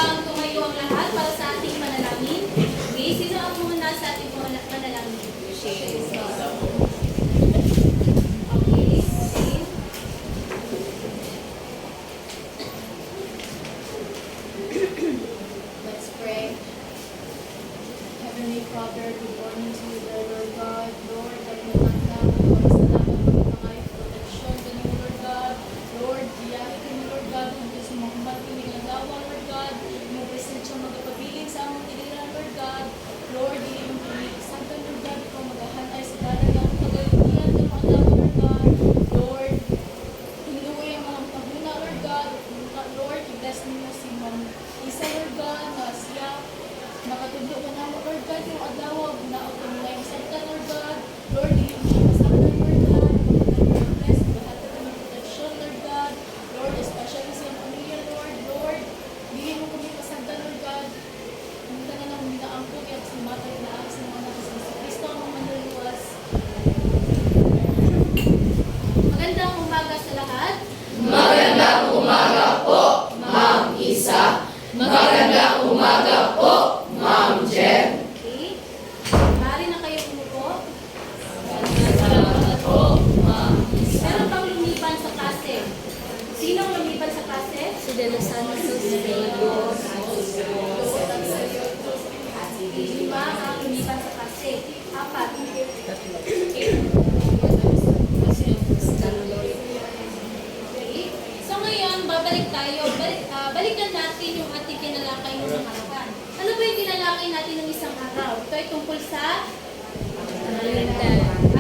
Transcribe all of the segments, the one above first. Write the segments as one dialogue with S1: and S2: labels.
S1: bang tumayo ang lahat para sa ating manalangin? Okay, sino ang muna sa ating manalangin? Okay.
S2: Let's pray. Heavenly Father, good morning to you, Lord God. Lord, kami natanggang salamat kami mga protection kami, Lord God. Lord, diyahe kami, Lord God, kung gusto mo kumbat kami ng agawa, Lord God. Mo present siya magpapabiling sa among tiliran, Lord God. Lord, hindi mo kami isagdan, Lord God, kung maghahanay sa dalag ang pagalitan ng mga agawa, Lord God. Lord, hinuwi ang mga pagmuna, Lord God. Lord, i-bless niyo si Ma'am Isa, Lord God, na siya makatudlo ka na, Lord God, yung adlaw, bunaot ko nila yung salita, Lord God. Lord, hindi mo siya masaktan, Lord God. Bless, lahat ka ng protection, Lord God. Lord, especially sa pamilya, Lord. Lord, hindi mo kami masaktan, Lord God. Hindi ka na nang minaangkog at sumatay na ang sa mga anak sa Kristo ang mga manluluwas.
S1: Magandang umaga sa lahat.
S3: Magandang umaga po, Ma'am Isa. Magandang umaga po, Ma'am Jen.
S1: Okay. Maaari na kayo umupo.
S3: Salamat po, Ma'am Isa.
S1: Meron pang lumiban sa klase. Sino ang lumiban sa klase?
S2: Si De Los Santos,
S1: Lima ang lumiban sa klase. Apat. Okay. So ngayon, babalik tayo. Balikan natin yung ating kinalakay ng nakaraan. Ano ba yung kinalakay natin ng isang araw? Ito ay tungkol sa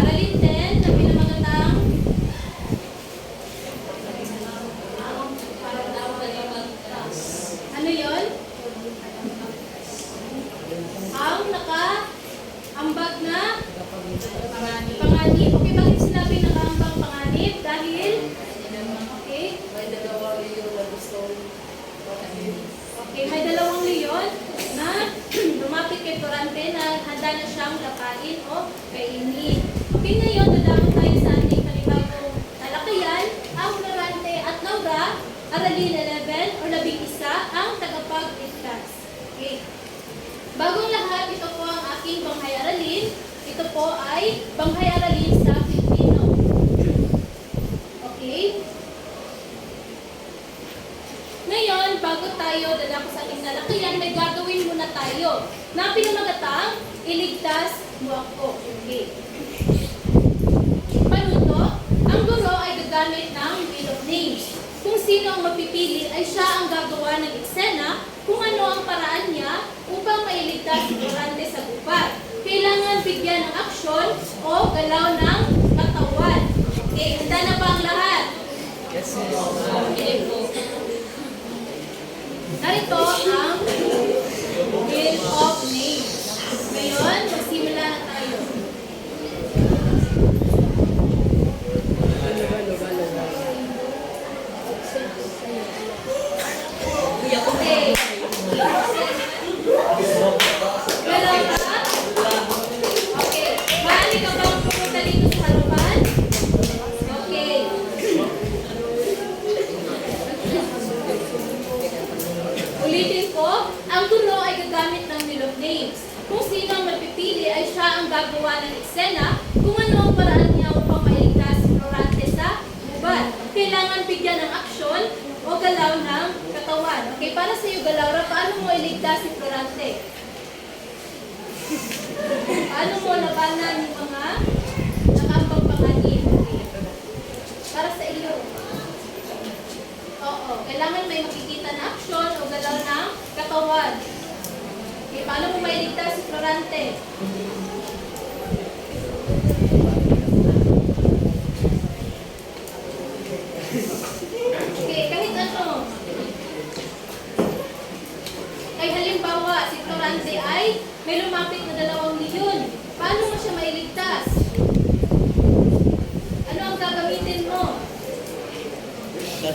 S1: Aralin 10 na pinamagatang ano yun? Ang nakaambag na panganib. Okay, bakit sinabi nakaambang panganib? Dahil okay, okay, may dalawang leon na lumapit kay Florante na handa na siyang lapain o kainin. Okay, ngayon, dadamot tayo sa ating panibagong talakayan. Ang Florante at Laura, Aralin 11 o 11 ang tagapagligtas. Okay. Bagong lahat, ito po ang aking Banghay Aralin. Ito po ay Banghay Aralin sa Pilipino. Okay? Ngayon, bago tayo dadako sa ating talakayan, may gagawin muna tayo na pinamagatang iligtas mo ako. Okay. Panuto, ang guro ay gagamit ng wheel of names. Kung sino ang mapipili ay siya ang gagawa ng eksena kung ano ang paraan niya upang mailigtas si Florante sa gubat. Kailangan bigyan ng aksyon o galaw ng katawan. Okay, handa na ba ang lahat?
S3: Yes, yes.
S1: Narito ang wheel of names. Ngayon, magsimula na tayo. Okay. Galaw ka? Okay. Maaari ka bang pumunta dito sa harapan? Okay. Ulitin ko, ang guro ay gagamit ng wheel of names. Kung sino ang mapipili ay siya ang gagawa ng eksena kung ano ang paraan niya upang mailigtas si Florante sa gubat. Kailangan bigyan ng aksyon o galaw ng katawan. Okay, para sa iyo, Galaura, paano mo iligtas si Florante? Paano mo labanan yung mga nakambang panganib? Okay. Para sa iyo. Oo, kailangan may makikita na aksyon o galaw ng katawan. Okay, paano mo mailigtas si Florante? Okay, kahit ano. Ay halimbawa, si Florante ay may lumapit na 2 leon. Paano mo siya mailigtas? Ano ang gagamitin mo? Okay.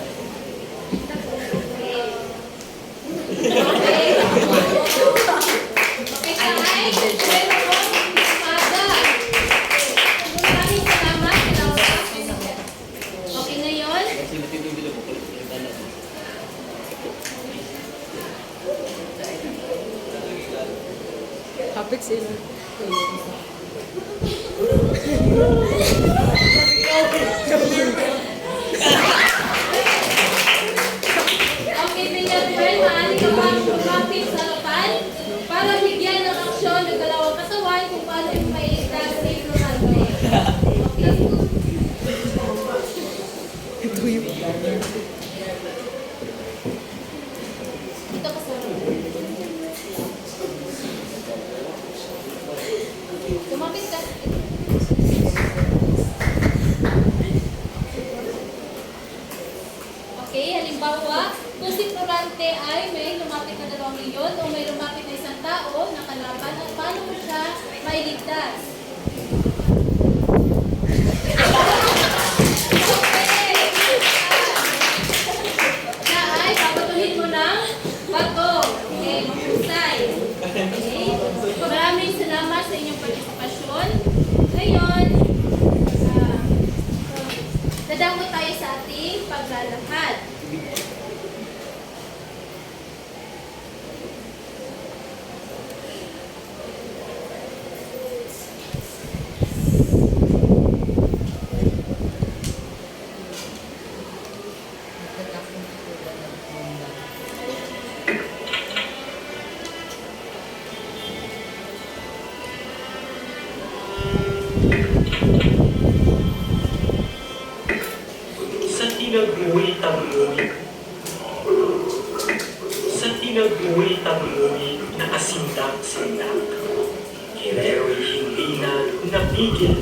S1: Okay, kahit meron kong espada. Maraming salamat, Laura. Okay, ngayon,
S3: Topic sila.
S1: Okay, Mayor Gwen, maaari ka bang lumapit sa harapan para bigyan ng aksyon ng dalawang katawan kung paano yung mailigtas si Florante. Okay.
S3: Ito yung...
S1: Dito ka sa lumapit ka. Okay, halimbawa, kung si Florante ay may lumapit na 2 milyon o may lumapit na isang tao na kalaban, at paano mo siya mailigtas? Okay! Siya ay papatuhin mo ng bato. Okay, mahusay. Okay? Maraming salamat sa inyong partisipasyon. Ngayon, dadako tayo sa ating paglalakad.
S4: Sa tinaguhi-taguhi, nakasindak-sindak, Hero'y hindi na napigil.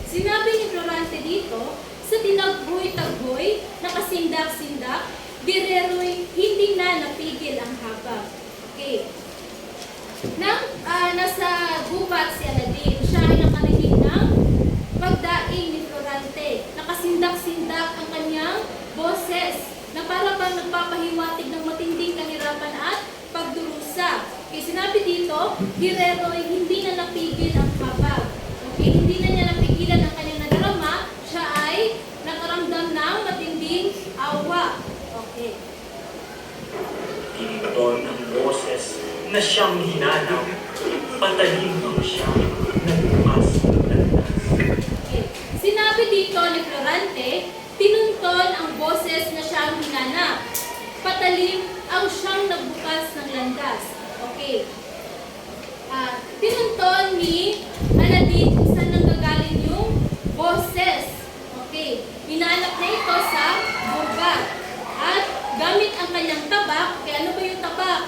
S1: Sinabi ni Florante dito, sa tinagboy-tagboy, nakasindak-sindak, Guerrero'y hindi na napigil ang habag. Okay. Nang nasa gubat si Aladin, siya ay nakarinig ng pagdaing ni Florante. Nakasindak-sindak ang kanyang boses na para bang nagpapahiwatig ng matinding kahirapan at pagdurusa. Okay, sinabi dito, Guerrero'y hindi na napigil ang habag. Okay, hindi na niya napigilan ang kanyang nadarama, siya ay nakaramdam ng matinding awa. Okay.
S4: Tinton ang boses na siyang hinanaw, patalim ang siyang nagbukas ng landas.
S1: Okay. Sinabi dito ni Florante, tinunton ang boses na siyang hinanap. Patalim ang siyang nagbukas ng landas. Okay. Tinunton ni Aladin kung saan nanggagaling yung boses. Okay. Hinanap na ito sa gubat. At gamit ang kanyang tabak. Okay, ano ba yung tabak?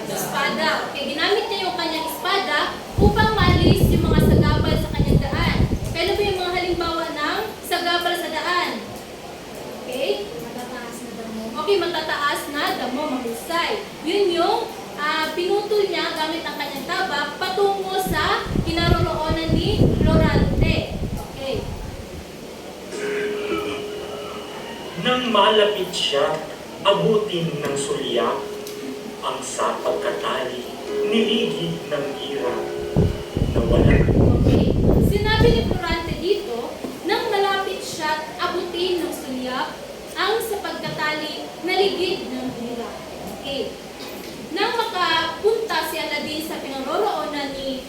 S1: Espada. Okay, ginamit niya yung kanyang espada upang maalis yung mga sagabal sa kanyang daan. Pero ba yung mga halimbawa ng sagabal sa daan? Okay?
S2: Matataas na damo.
S1: Okay, matataas na damo, mahusay. Yun yung pinutol niya gamit ang kanyang tabak patungo sa kinaroroonan ni Florante. Okay.
S4: Nang malapit siya, abutin ng sulya, ang sa pagkatali, niligid ng ira, nawala.
S1: Okay. Sinabi ni Florante dito, nang malapit siya at abutin ng sulyap, ang sa pagkatali naligid ng hira. Okay. Nang makapunta si Aladin sa pinaroroonan ni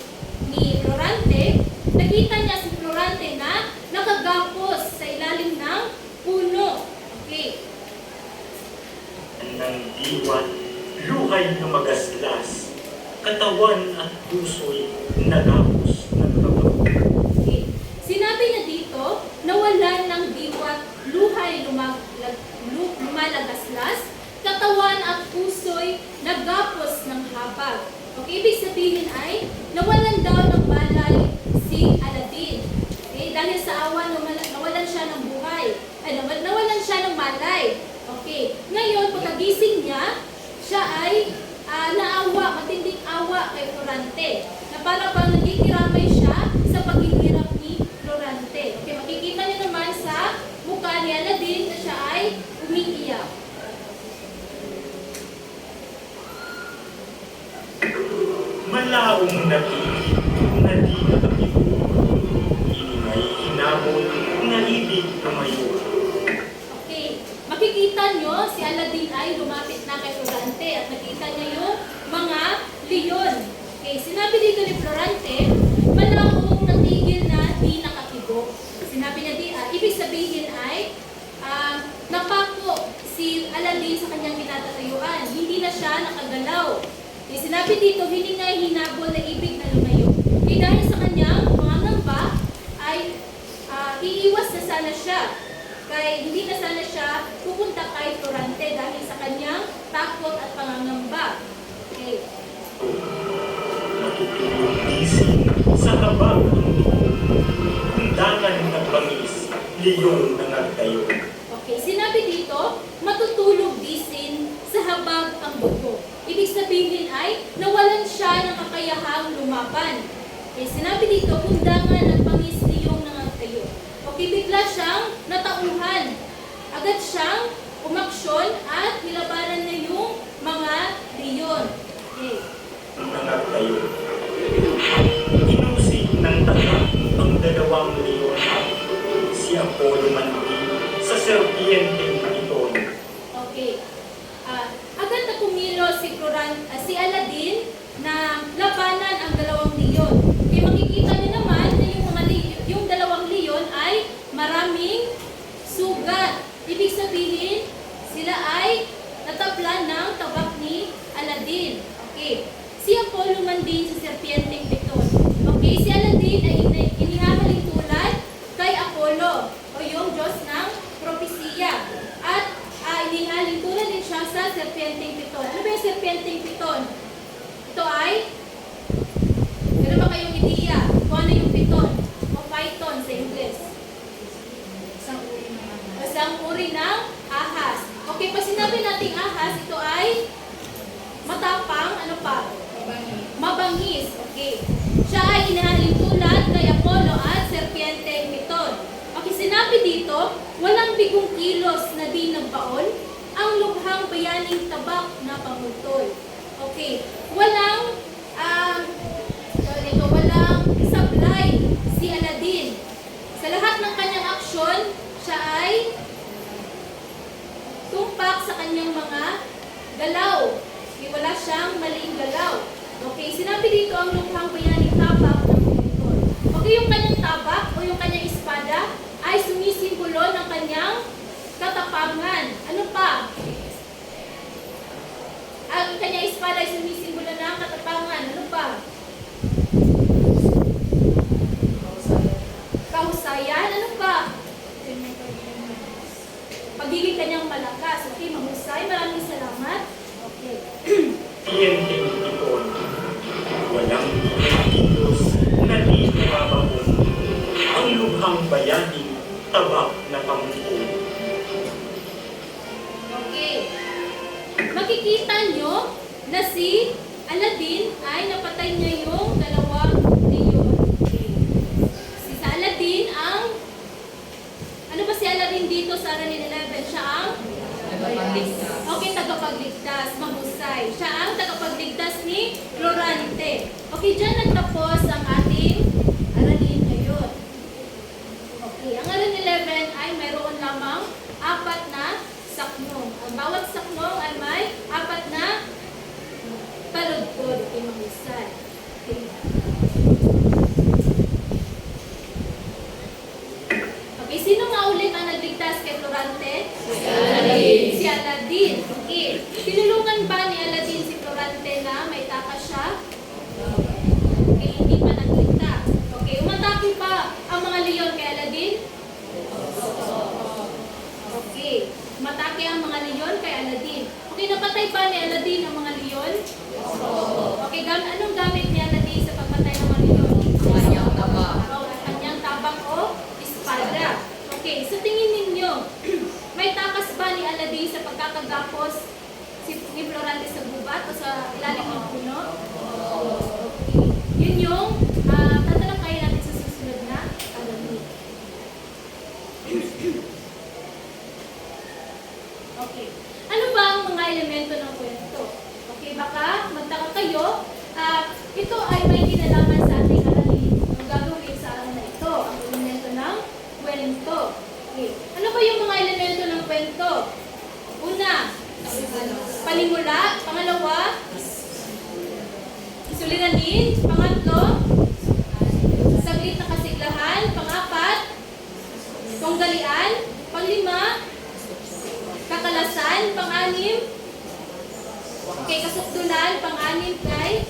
S1: Florante, nakita niya si Florante na nakagapos sa ilalim ng puno. Okay.
S4: Nang diwan, luhay lumagaslas, katawan at puso'y nagapos ng kabag.
S1: Okay. Sinabi niya dito, nawalan ng diwat, luhay lumalagaslas, katawan at puso'y nagapos ng habag. Okay, ibig sabihin ay, nawalan daw ng malay si Aladin. Okay, dahil sa awa, nawalan siya ng buhay. Ay, nawalan siya ng malay. Okay, ngayon, pagkagising niya, siya ay naawa, matinding awa kay Florante. Na para bang nagikiramay siya sa paghihirap ni Florante. Okay, makikita niyo naman sa mukha ni Aladin na siya ay umiiyak.
S4: Malaong napili na di nakapigo. Iningay hinamon na ibig tumayo.
S1: Okay, makikita nyo si Aladin ay lumapit na kay Florante at nakita niya yung mga leon. Okay, sinabi dito ni Florante, malakong natigil na di nakatibo. Sinabi niya ibig sabihin ay napako si Aladdin sa kanyang kinatatayuan. Hindi na siya nakagalaw. Okay, sinabi dito, hindi nga hinabol na ibig na lumayo. Okay, dahil sa kanyang mga ngamba ay iiwas na sana siya. Kaya hindi na sana siya pupunta kay Florante dahil sa kanyang takot at pangangamba. Okay.
S4: Matutulog gising sa habag ng mundo. Undangan ng bangis, leon na nagtayo.
S1: Okay, sinabi dito, matutulog gising sa habag ang buto. Ibig sabihin ay nawalan siya ng kakayahang lumaban. Okay, sinabi dito, undangan ng bangis, leon na nagtayo. Okay, bigla siyang natauhan. Agad siyang umaksyon at nilabanan na yung mga leon. Okay.
S4: Na nagtayo. Inusig ng taga ang dalawang leon. Si Apollo Mandi sa serpienteng piton.
S1: Okay. Agad na kumilos si Aladdin na labanan ang dalawang leon. Okay, makikita niyo naman na yung dalawang leon ay maraming sugat. Ibig sabihin, sila ay nataplan ng tabak ni Aladdin. Okay. Si Apollo man din sa serpienteng piton. Okay, si Aladdin ay inihahalin tulad kay Apollo o yung Diyos ng propesiya. At inihahalin tulad din siya sa serpienteng piton. Ano ba yung serpienteng piton? Ito ay, meron ba kayong ideya kung ano yung piton o python sa English? Isang uri ng ahas. Okay, pag sinabi nating ahas, ito ay matapang, ano pa? Mabangis. Okay. Siya ay inihalin tulad kay Apollo at serpienteng piton. Okay, sinabi dito, walang bigong kilos na di nagbaon, ang lubhang bayaning tabak na pamutol. Okay. Walang sablay si Aladdin. Sa lahat ng kanyang aksyon, siya ay tumpak sa kanyang mga galaw. Okay, wala siyang maling galaw. Okay, sinabi dito ang lubhang bayaning tabak ng pamutol. Okay, yung kanyang tabak o yung kanyang espada ay sumisimbolo ng kanyang katapangan. Ano pa? Ang kanyang espada ay sumisimbolo ng katapangan. Ano pa? Kahusayan. Ano pa? Pagiging kanyang malakas. Okay, mahusay. Maraming salamat. Okay.
S4: Serpienteng piton. Walang kilos na di nababaon. Ang lubhang bayaning tabak na pamutol.
S1: Okay. Makikita nyo na si Aladdin ay napatay niya yung dalawang leon. Okay. Si sa Aladdin ang ano ba si Aladdin dito sa Aranil 11? Siya ang okay, tagapagligtas, mahusay. Siya ang tagapagligtas ni Florante. Okay, dyan nagtapos ang ating aralin ngayon. Okay, ang aralin 11 ay mayroon lamang 4 na saknong. Ang bawat saknong ay may 4 na palugkod. Okay, mahusay. Okay. Okay, sino nga ulit ang nagligtas kay Florante? Si Aladdin. Okay. Tinulungan ba ni Aladdin si Florante na may takas siya? Okay, hindi pa nagligtas. Okay, umatake pa ang mga leon kay Aladdin? Okay, umatake ang mga leon kay Aladdin. Okay, napatay ba ni Aladdin ang mga leon? Okay, anong gamit ni Aladdin sa pagpatay ng mga leon? Kanyang tabak o espada. Okay, sa tingin ninyo, may takas ba ni Aladdin sa pagkakagapos ni Florante sa gubat o sa ilalim ng puno? Okay. Yun yung tatalakayin natin sa susunod na aralin. Okay. Ano ba ang mga elemento ng kwento? Okay, baka magtaka kayo, ito ay may kinalaman sa ating aralin. Ang gagawin sa araw na ito, ang elemento ng kwento. Okay. Ano ba yung mga elemento ng kwento? Una, palimula. Pangalawa, suliranin. Pangatlo, saglit na kasiglahan. Pang-apat, tunggalian. Pang-lima, kakalasan. Pang-anim, kasukdulan. Pang-anim kay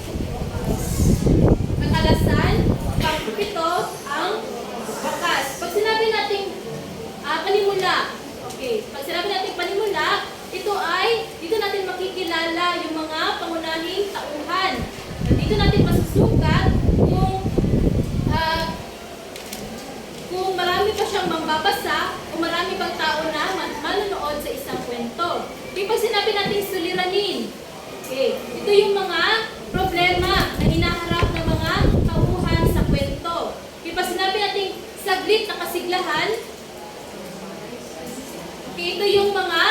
S1: kakalasan. Pang-pito, ang wakas. Pag sinabi nating panimula, pag sinabi nating panimula, dito natin makikilala yung mga pangunahing tauhan. Dito natin masusukat kung marami pa siyang mambabasa o marami bang tao na manonood sa isang kwento. Pag sinabi natin suliranin, ito yung mga problema na hinaharap ng mga tauhan sa kwento. Pag sinabi natin saglit na kasiglahan, ito yung mga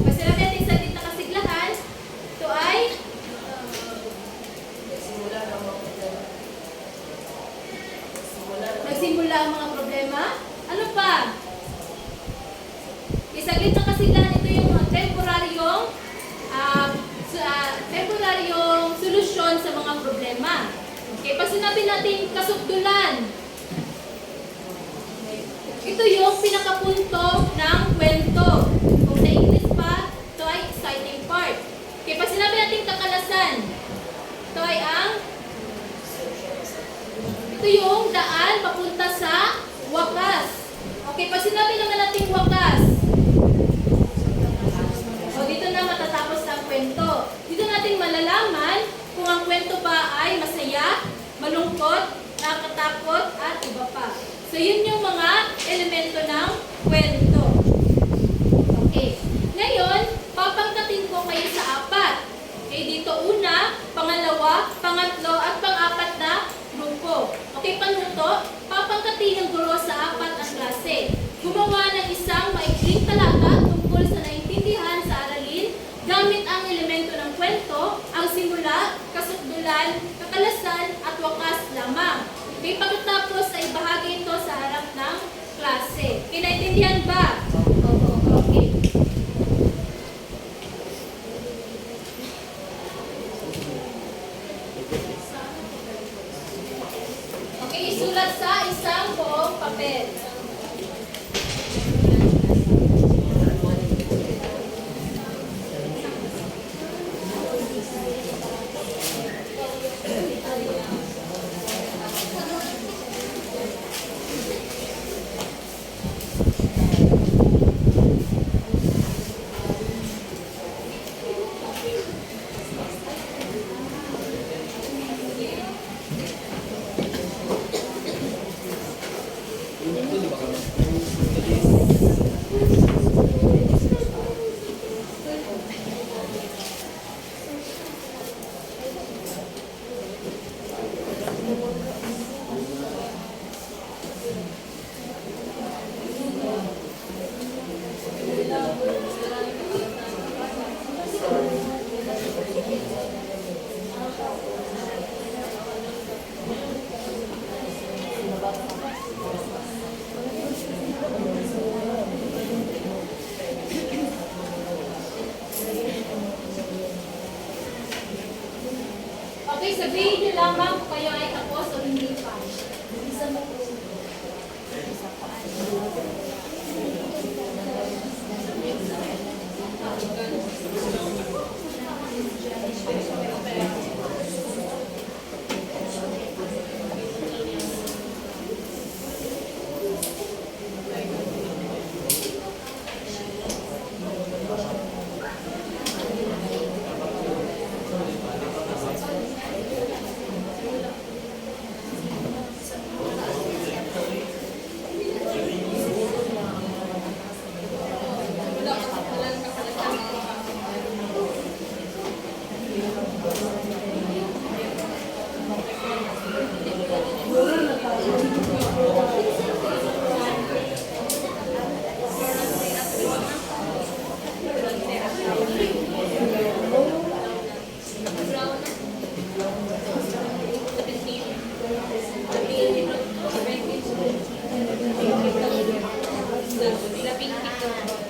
S1: pag sinabi natin saglit na kasiglahan, ito ay nagsimula ang mga problema. Ano pa? Saglit na kasiglahan, ito yung mga temporaryong solusyon sa mga problema. Pag sinabi natin kasukdulan, ito yung pinakapunto ng kwento. Kung sa English pa, ito ay exciting part. Pag sinabi natin kakalasan, ito yung daan papunta sa wakas. Pag sinabi naman natin wakas, dito na matatapos ang kwento. Dito natin malalaman kung ang kwento pa ay masaya, malungkot, nakakatakot, at iba pa. So, yun yung mga elemento ng kwento. Ngayon, papangkatin ko kayo sa apat. Dito una, pangalawa, pangatlo, at pang-apat na grupo. Panuto, papangkatin ng guro sa apat ang klase. Gumawa ng isang maikling talata tungkol sa naintindihan sa aralin gamit ang elemento ng kwento, ang simula, kasukdulan, kakalasan, at wakas lamang. Pagkatapos ay ibahagi ito sa harap ng klase. Kinaintindihan ba? Isulat sa isang buong papel. Sabihin niyo lamang kung kayo ay tapos o hindi pa. Isa mo po. Laping pito.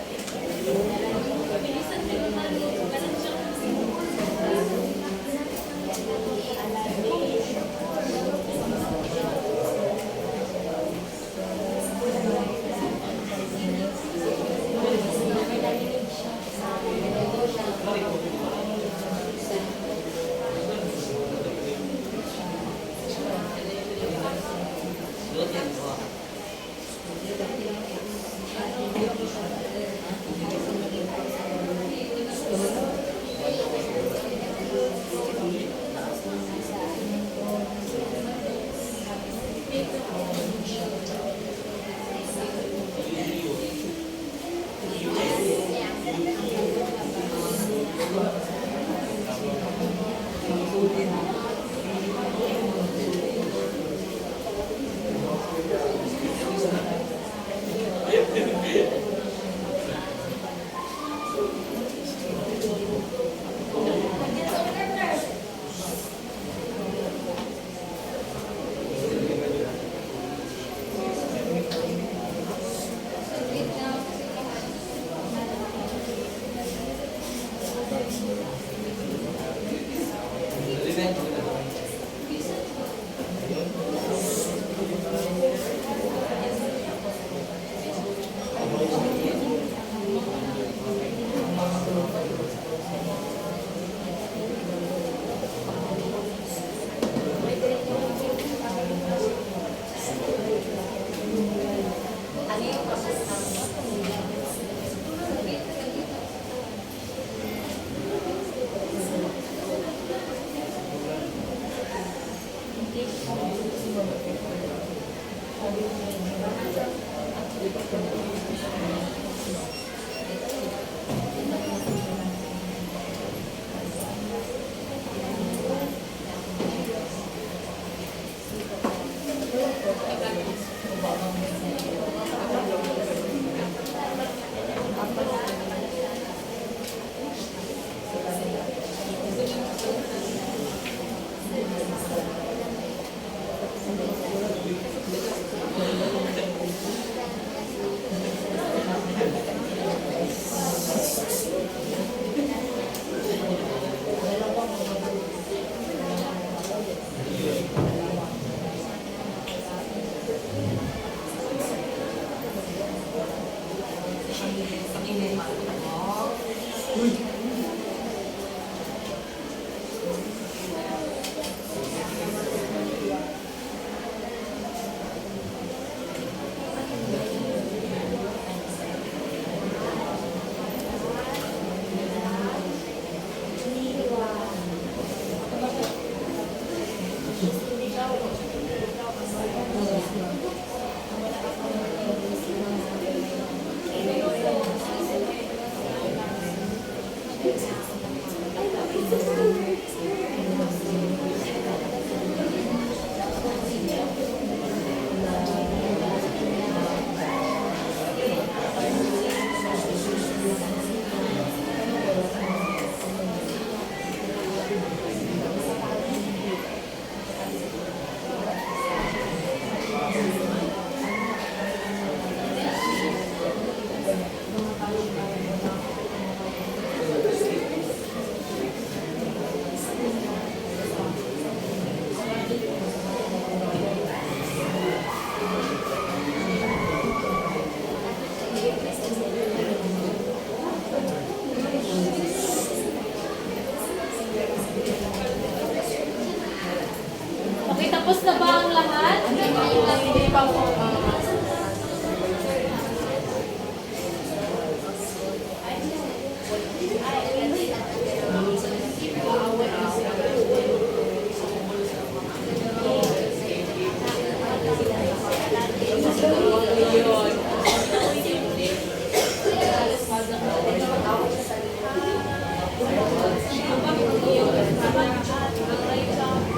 S1: Okay, tapos na ba ang lahat?
S2: Hindi pa po.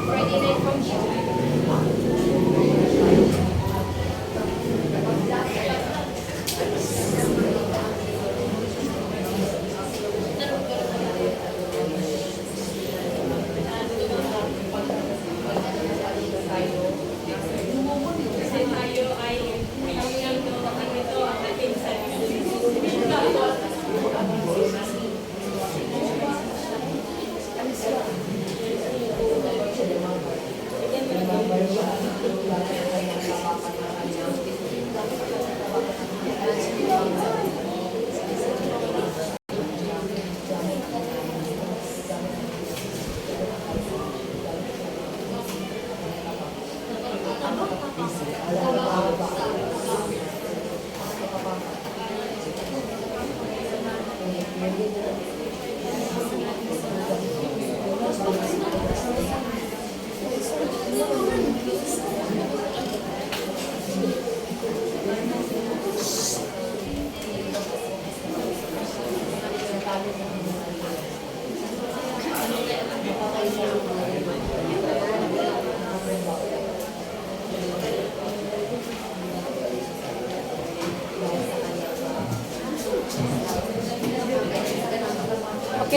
S1: Friday night function.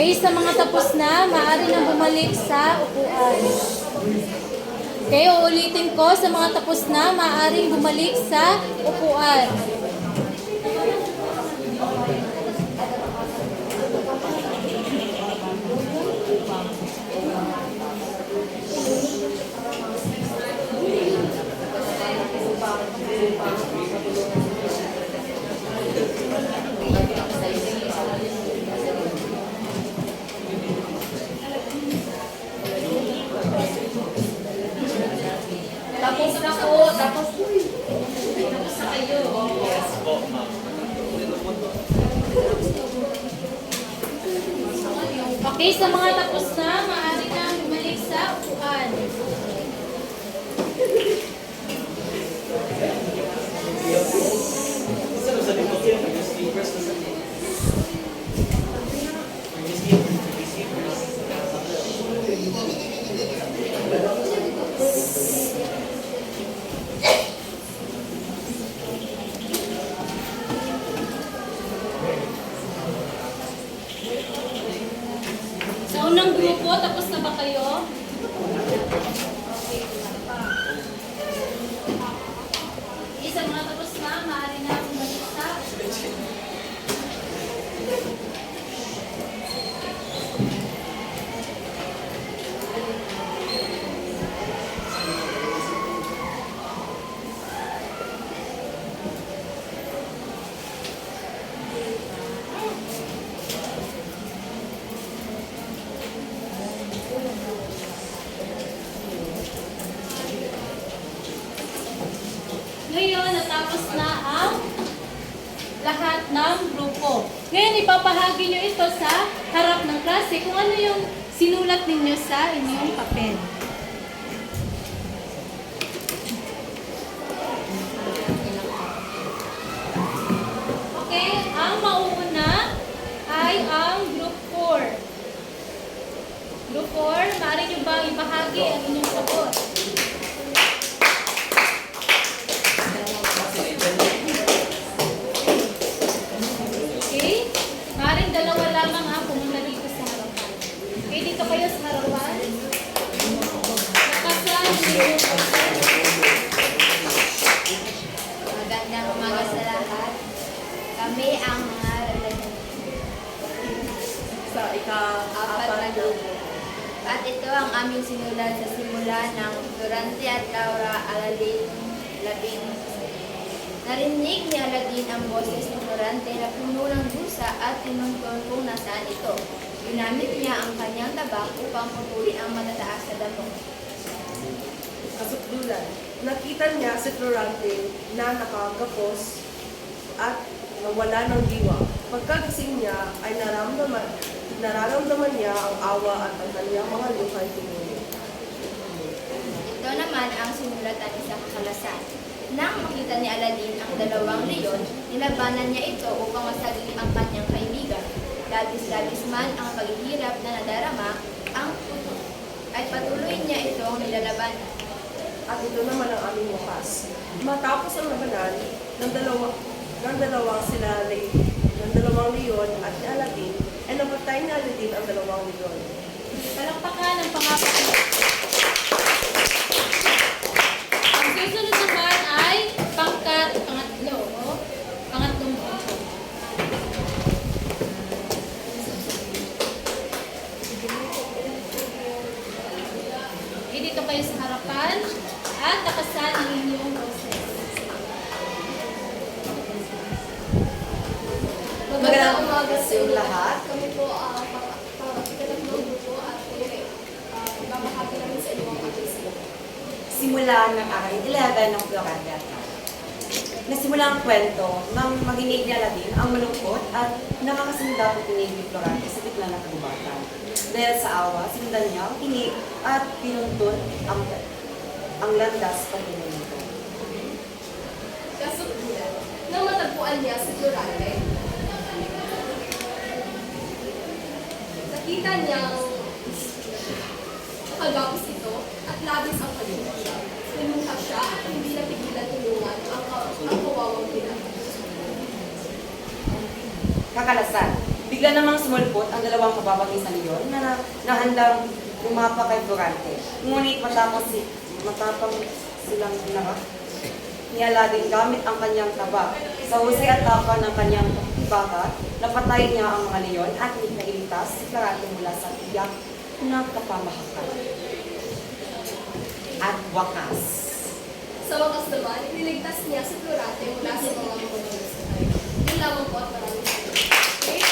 S1: Okay, sa mga tapos na, maaari na bumalik sa upuan. Okay, uulitin ko, sa mga tapos na, maaaring bumalik sa upuan.
S3: Tapos na po. Tapos
S1: Sa kayo.
S4: Yes po, ma'am.
S1: Okay, sa mga tapos na, maaari na bumalik sa upuan. Sa unang grupo, tapos na ba kayo? Okay, sa mga tapos na, maaari na bumalik sa Ngayon, natapos na ang lahat ng grupo. Ngayon, ipapahagi nyo ito sa harap ng klase kung ano yung sinulat ninyo sa inyong papel. Okay, ang mauuna ay ang group 4. Group 4, maaari nyo ba ibahagi ang inyong sagot? Okay? Maaaring dalawa lamang pumunta dito sa harapan. Okay, dito kayo sa harapan. Nakasan ninyo.
S3: magandang umaga sa lahat. Kami ang mga
S2: Sa
S3: apat na grupo. At ito ang aming sinulat sa simula ng Durante at Laura Aladin Labing. Narinig ni Aladin ang boses ni Durante na puno ng dusa at tinuntun kung nasaan ito. Ginamit niya ang kanyang tabak upang putulin ang matataas na damo.
S5: Kasukdulan. Nakita niya si Florante na nakagapos at nawala ng diwa. Pagkagising niya ay nararamdaman niya ang awa at ang kanyang mga luhay tumulong.
S3: Ito naman ang sinulatan ni sa kakalasan. Nang makita ni Aladin ang dalawang leon, nilabanan niya ito upang masagip ang kanyang kaibigan. Labis-labis man ang paghihirap na nadarama, ay patuloy niya itong nilalabanan.
S5: At ito naman ang aming wakas. Matapos ang labanan ng dalawang leon at ni Aladin, ay namatay ni Aladin ang dalawang leon.
S1: Palakpakan ang pangapat. Ang susunod naman ay pangatlo. Pangatlong grupo. Dito kayo sa harapan at nakasan ang inyong boses.
S6: Magandang umaga sa inyo lahat.
S2: Kami po ang ikatatlong grupo at babahagi namin sa inyo ang aking sagot.
S6: Simula ng aking 11 ng Florida. Nasimula ang kwento nang maginig ni Aladin ang malungkot at nakakasinda po tinig ni Florante sa gitna ng kagubatan. Dahil sa awa, sinundan niya ang tinig at pinuntun ang landas pagdating nito.
S2: Kasukdulan. Nang matagpuan niya si Florante, nakita niyang nakagapos ito at labis ang pagkakasya. Pinunta siya at hindi napigilan tulungan ang kawawang pinag.
S6: Kakalasan, Bigla namang sumulpot ang dalawang mababangis na leon na handang lumapa kay Florante. Ngunit matapang silang ginara, ni Aladdin gamit ang kanyang taba. Sa husay at tapa ng kanyang baka, napatay niya ang mga leon at nailigtas si Florante mula sa tiyak na kapamahakan. At wakas.
S1: Sa wakas naman, niligtas niya si Florante mula sa mga monsters. Yun lamang po at maraming salamat. Okay,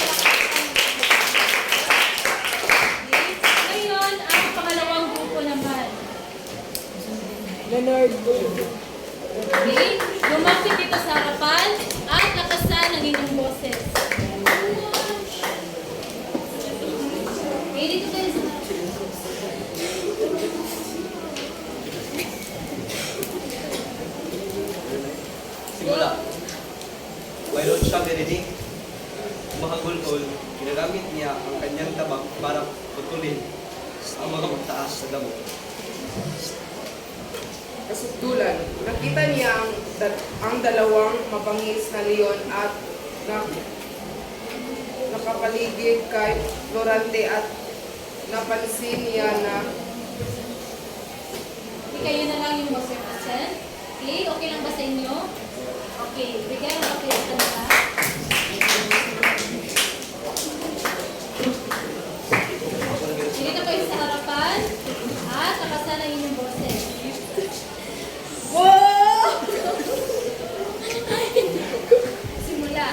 S1: ngayon, ang pangalawang grupo naman.
S5: Leonard.
S1: Okay, lumapit dito sa harapan at lakasan ng inyong boses. Okay, dito tayo sa harapan.
S7: Simula. Mayroon siyang narinig. Makagulgol, ginagamit niya ang kanyang tabak para putulin ang mga magtaas sa damo.
S8: Kasukdulan, nakita niya ang dalawang mabangis na leon at nakapaligid kay Florante at napansin niya na
S1: Okay, kayo na lang yung boss represent. Okay, okay lang ba sa inyo? Okay, bigay ang okay sa kanila. Dito kayo sa harapan at lakasan ang inyong boses. Simula.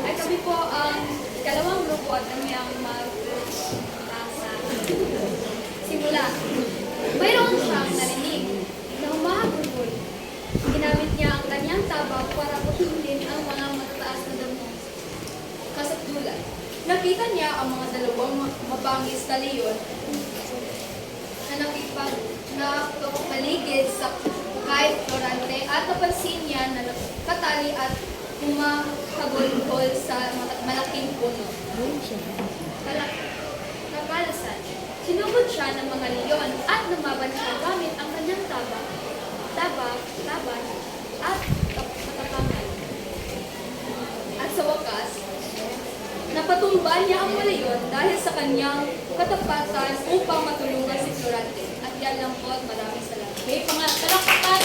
S1: Ay, kami po ang dalawang grupo at kami ang mag-asa. Simula. Mayroon siyang narinig na humahagulgol. Ginamit niya ang kanyang tabak para putulin ang mga matataas na damo. Kasukdulan. Nakita niya ang mga dalawang mabangis na leon na nakapaligid sa kay Florante at napansin niya na katali at humahagulgol sa malaking puno. Nakalasan. Sinugod siya ng mga leon at lumaban siya gamit ang kanyang taban at katapangan. At sa wakas, napatumba niya ang mga leon dahil sa kanyang katapatan upang matulungan si Florante. At yan lang po at maraming salamat. Okay, palakpakan.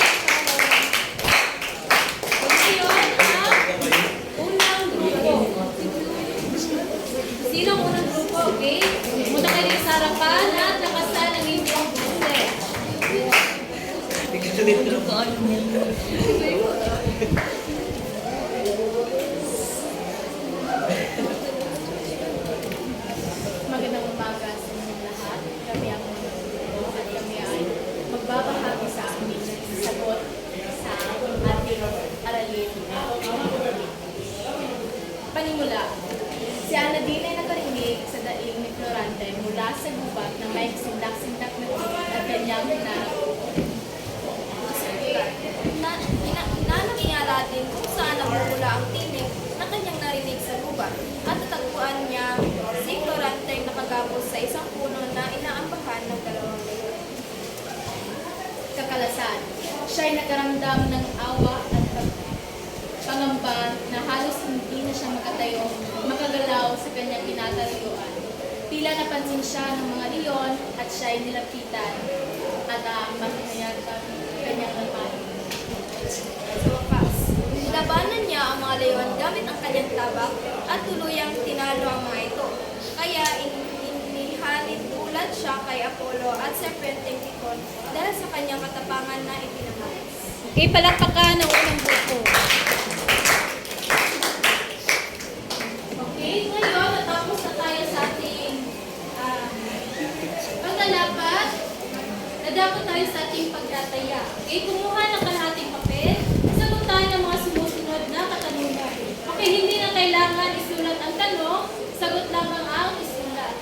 S1: Ngayon, ang unang grupo. Sino ang unang grupo, okay? Muna kayo sa harapan at lakasan ang inyong boses.
S2: Magandang umaga sa inyong lahat. Kami ang mga grupo at kami ay magbabahagi sa aming sagot sa ating aralin. Panimula. Si Aladdin ay nakarinig sa daing ni Florante mula sa gubat na may sindak-sindak na tinig at kanyang
S3: Nanang ni Aladdin kung saan nagmumula ang tinig na kanyang narinig sa gubat at natagpuan niya si Florante nakagapos sa isang puno na inaambahan ng dalawang leon.
S2: kakalasan. Siya'y nagkaramdam ng awa at pangamba na halos hindi na siya makagalaw sa kanyang kinatayuan. Tila napansin siya ng mga leon at siya'y nilapitan at mahinayat ang kanyang lampahin.
S3: Sa wakas, nilabanan niya ang mga leon gamit ang kanyang tabak at tuluyang tinalo ang mga ito. Kaya inihalid tulad siya kay Apollo at Serpenteng Tikon dahil sa kanyang katapangan na ipinamalas.
S1: Okay, palakpakan ang unang grupo. Okay, ngayon natapos na tayo sa ating paglalapat. Nadako tayo sa ating pagtataya. Okay, kumuha ng kalahating papel. Sagutan ang mga sumusunod na katanungan. Okay, hindi na kailangan isulat ang tanong. Sagot lamang ang isulat.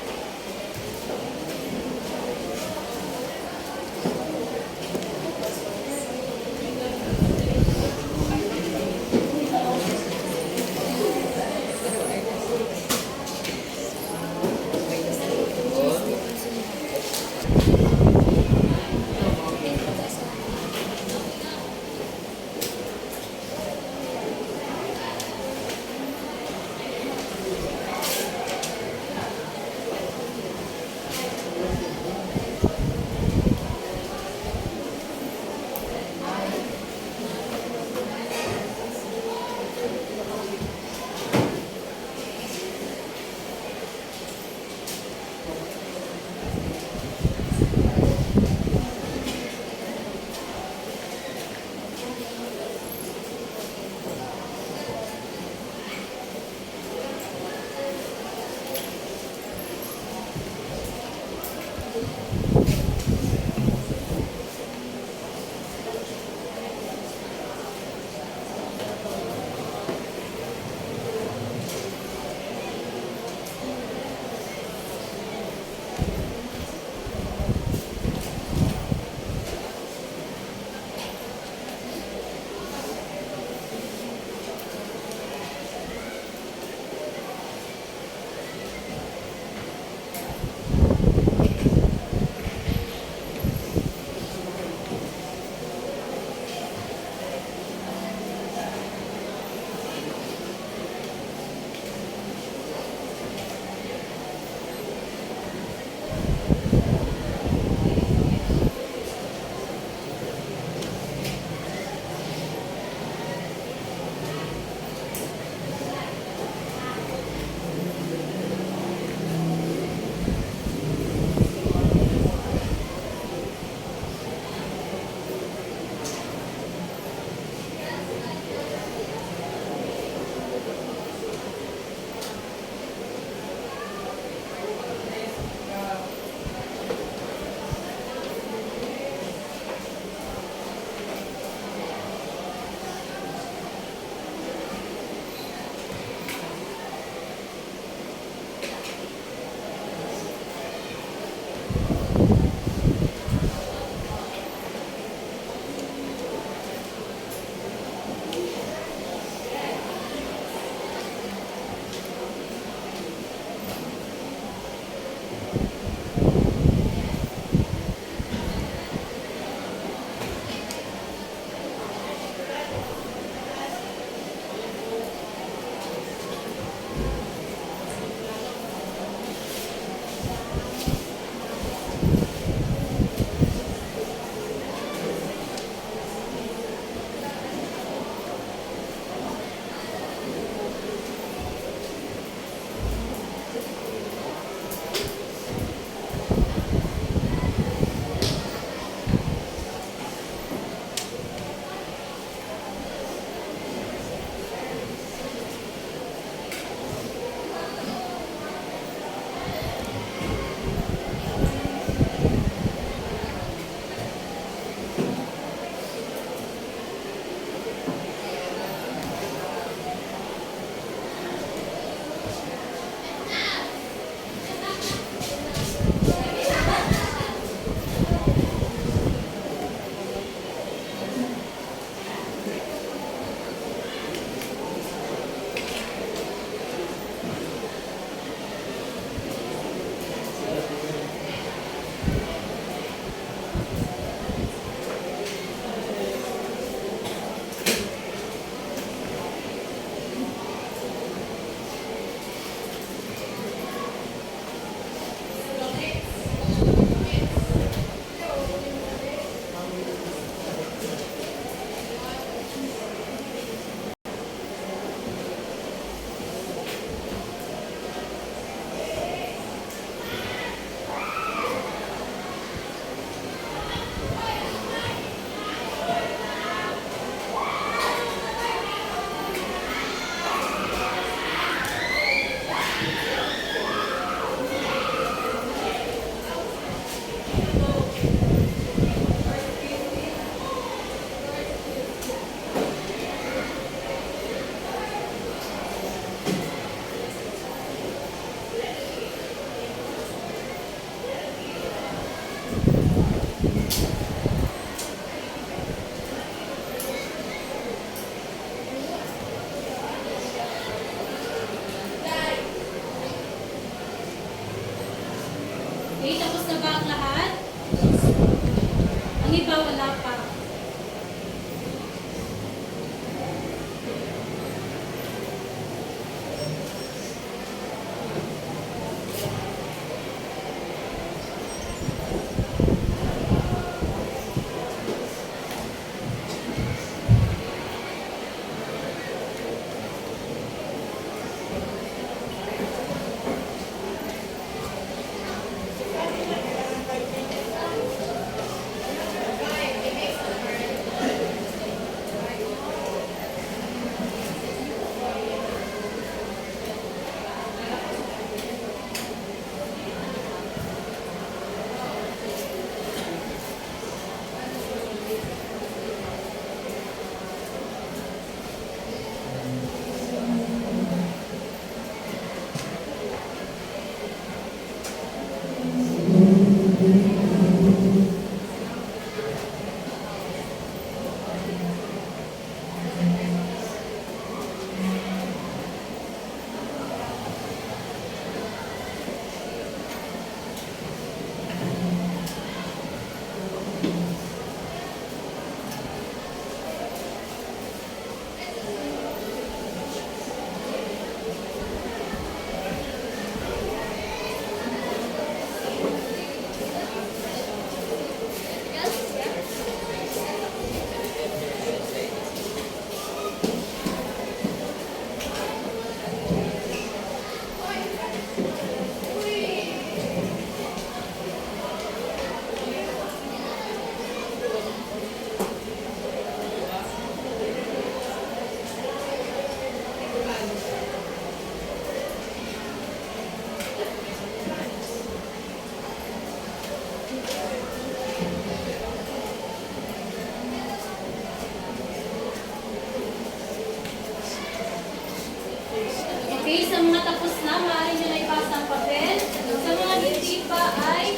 S1: mga tapos na, maaari nyo na ipasa ang papel. Sa mga hindi pa ay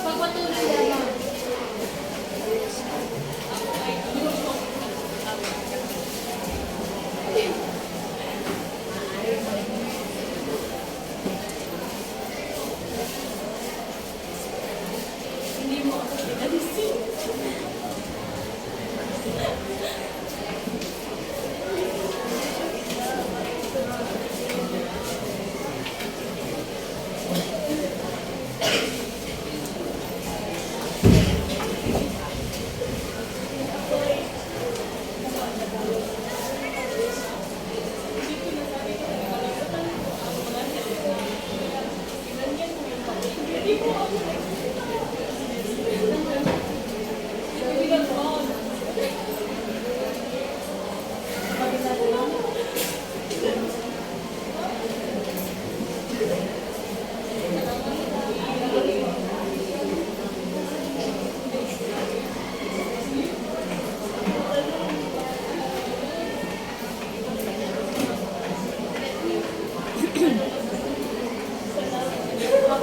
S1: pagpatuloy lamang.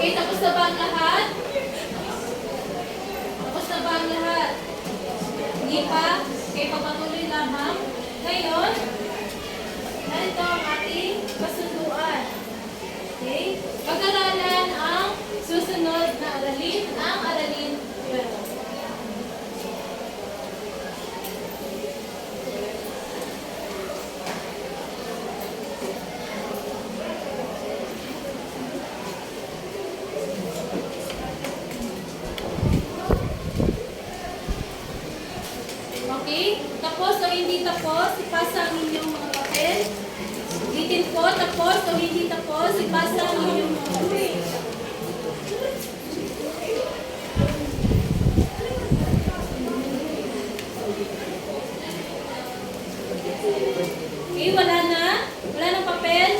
S1: Okay, tapos na ba ang lahat? Tapos na ba ang lahat? Hindi pa? Okay, papatuloy lamang. Ngayon, narito ang ating kasunduan. Okay? Pag-aralan ang susunod na aralin, ang aralin 12. Okay? Tapos o hindi tapos, ipasa ang inyong mga papel. Ulitin ko, tapos o hindi tapos, ipasa ang inyong mga papel. Okay, wala na? Wala ng papel?